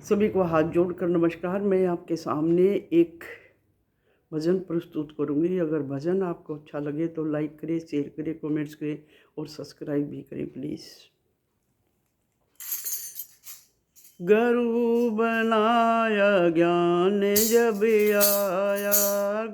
सभी को हाथ जोड़कर नमस्कार। मैं आपके सामने एक भजन प्रस्तुत करूँगी। अगर भजन आपको अच्छा लगे तो लाइक करें, शेयर करें, कमेंट्स करें और सब्सक्राइब भी करें प्लीज़। गुरु बनाया ज्ञान जब आया,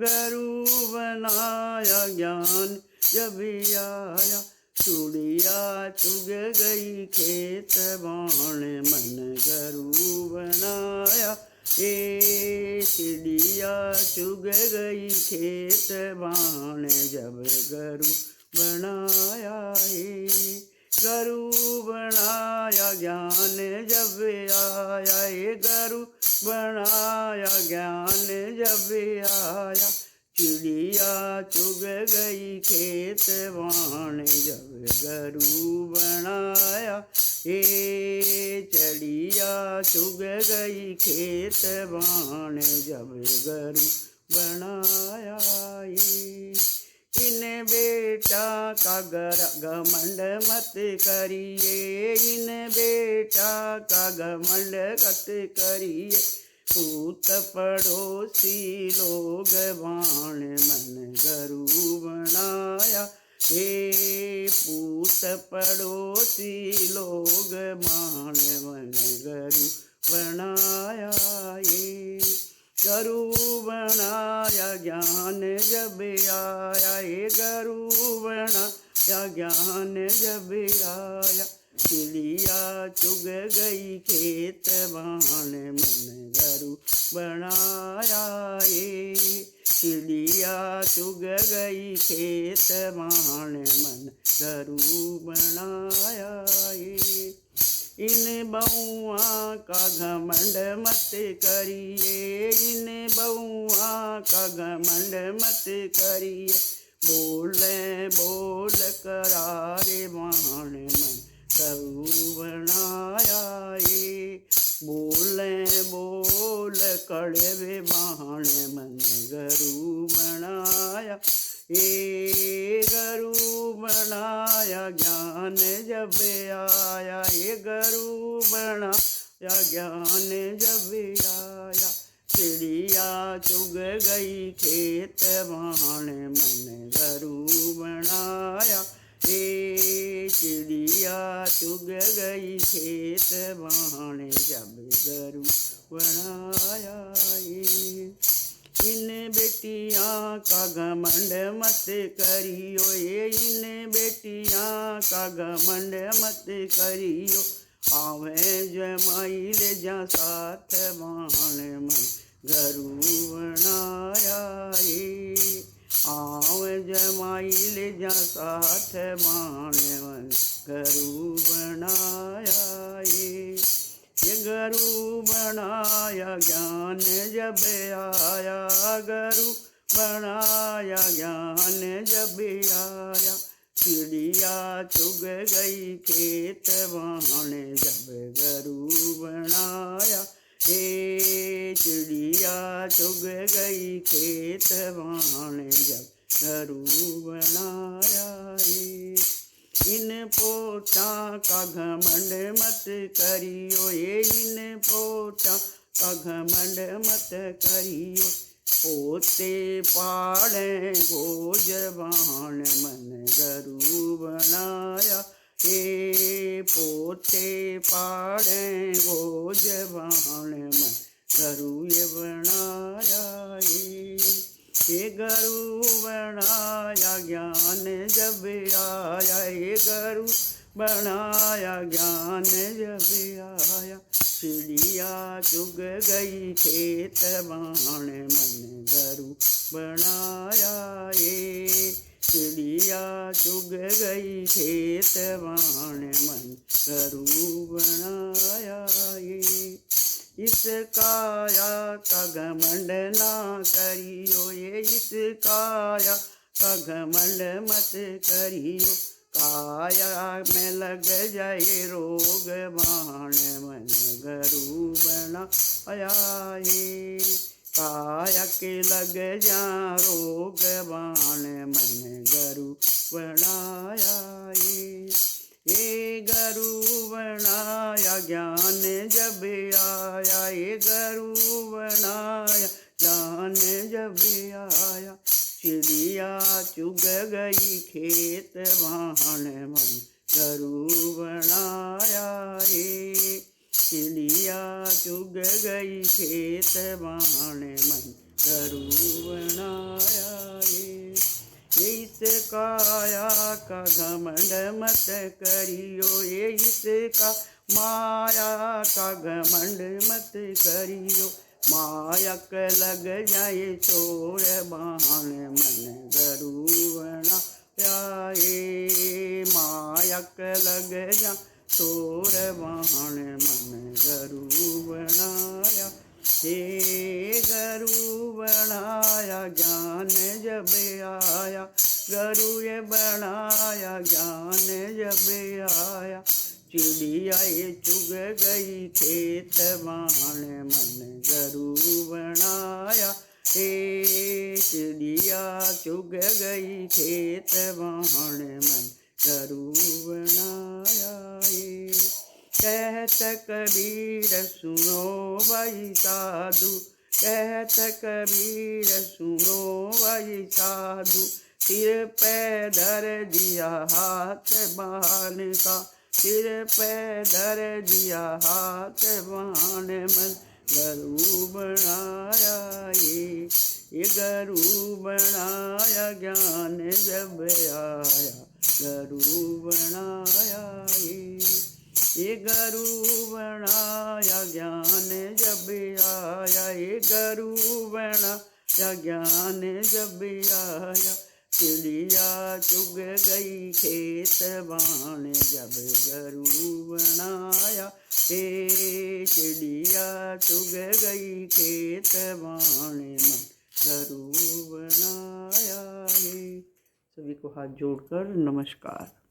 गुरु बनाया ज्ञान जब आया, चूड़िया चुग गई खेत बाण मन गुरु बनाया। ए चिड़िया चुग गई खेत बाण जब गुरु बनाया। गुरु बनाया ज्ञान जब आया, ये गुरु बनाया ज्ञान जब आया, चिड़िया चुग गई खेत बाण जब गुरु बनाया। ये चिड़िया चुग गई खेत बाण जब गुरु बनाया। इन बेटा का घमंड मत करिए, इन बेटा का घमंड मत करिए, पूत पड़ोसी लोग बाण मन गुरु बनाया। हे पूत पड़ोसी लोग बाण मन गुरु बनाया। गुरु बनाया ज्ञान जब आया, ये गुरु बनाया ज्ञान जब आया, चिड़िया चुग गई खेत बाण मन गुरु बनाया। ये चिड़िया चुग गई खेत बाण मन गुरु बनाया। इन बहुआ का घमंड मत करिए, इन बहुआ का घमंड मत करिए, बोले बोल करारे बाण मन गुरु बनाया। ये बोले बोल कड़वे बाण मन गुरु बनाया। ये गुरु बनाया ज्ञान जब आया, ये गुरु बनाया ज्ञान जब आया, चिड़िया चुग गई खेत बाण मन गुरु बनाया। ये चिड़िया चुग गई खेत बाण जब गुरु बनाया। इन बेटियां का घमंड मत करियो, ये इन बेटियां का घमंड मत करियो, आवे जमाइल जा साथ बाण मन गुरु बनाया। ये आवे जमाइल जा साथ बाण मन गुरु बनाया। ये गुरु बनाया ज्ञान जब आया, गुरु बनाया ज्ञान जब आया, चिड़िया चुग गई खेत बाण जब गुरु बनाया। हे चिड़िया चुग गई खेत बाण जब गुरु बनाया। इन पोटा का घमंड मत करियो, ये इन पोटा का घमंड मत करियो, पोते पाड़े गोज बाण मन गुरु बनाया। हे पोते पाड़े गोज बाण मन गुरु ये बनाया। ये गुरु बनाया ज्ञान जब आया, ये गुरु बनाया ज्ञान जब आया, चिड़िया चुग गई खेत बाण मन गुरु बनाया। ये चिड़िया चुग गई खेत बाण मन गुरु बनाया। इस काया का घमंड ना करियो, ये इस काया का घमंड मत करियो, काया में लग जाए रोग बाण मन गुरु बनाया। ये काया के लग जा रोग बाण मन गुरु बनाया। ये गरु बनाया ज्ञान जब आया, ये गरु बनाया ज्ञान जब आया। चिड़िया चुग गई खेत वाहन मन गरु बनाया ये। चिड़िया चुग गई खेत वाहन मन गरु बनाया ये। इस काया का घमंड मत करियो, ये इसका माया का घमंड मत करियो। मायक लग जाए चोर बाण मन गरु बनाया ये। मायक लग जा चोर बाण मन गरु बनाया। हे गरु बनाया ज्ञान जब आया, गरु ये बनाया ज्ञान जब आया। चिड़िया ये चुग गई खेत वाहन मन गरु बनाया। हे चिड़िया चुग गई खेत वाहन मन गरु बनाया ये। कहत कबीर सुनो भाई साधु, कहत कबीर सुनो भाई साधु। सिर पे धर दिया हाथ बाण का, सिर पे धर दिया हाथ बाण मन गरु बनाया ये गरु बनाया ज्ञान जब आया, गरु बनाया ये गरु बनाया ज्ञान जब आया, ये गरु बनाया ज्ञान जब आया। चिड़िया चुग गई खेत बाण जब गरु बनाया, हे चिड़िया चुग गई खेत बाण मन गरु बनाया। सभी को हाथ जोड़कर नमस्कार।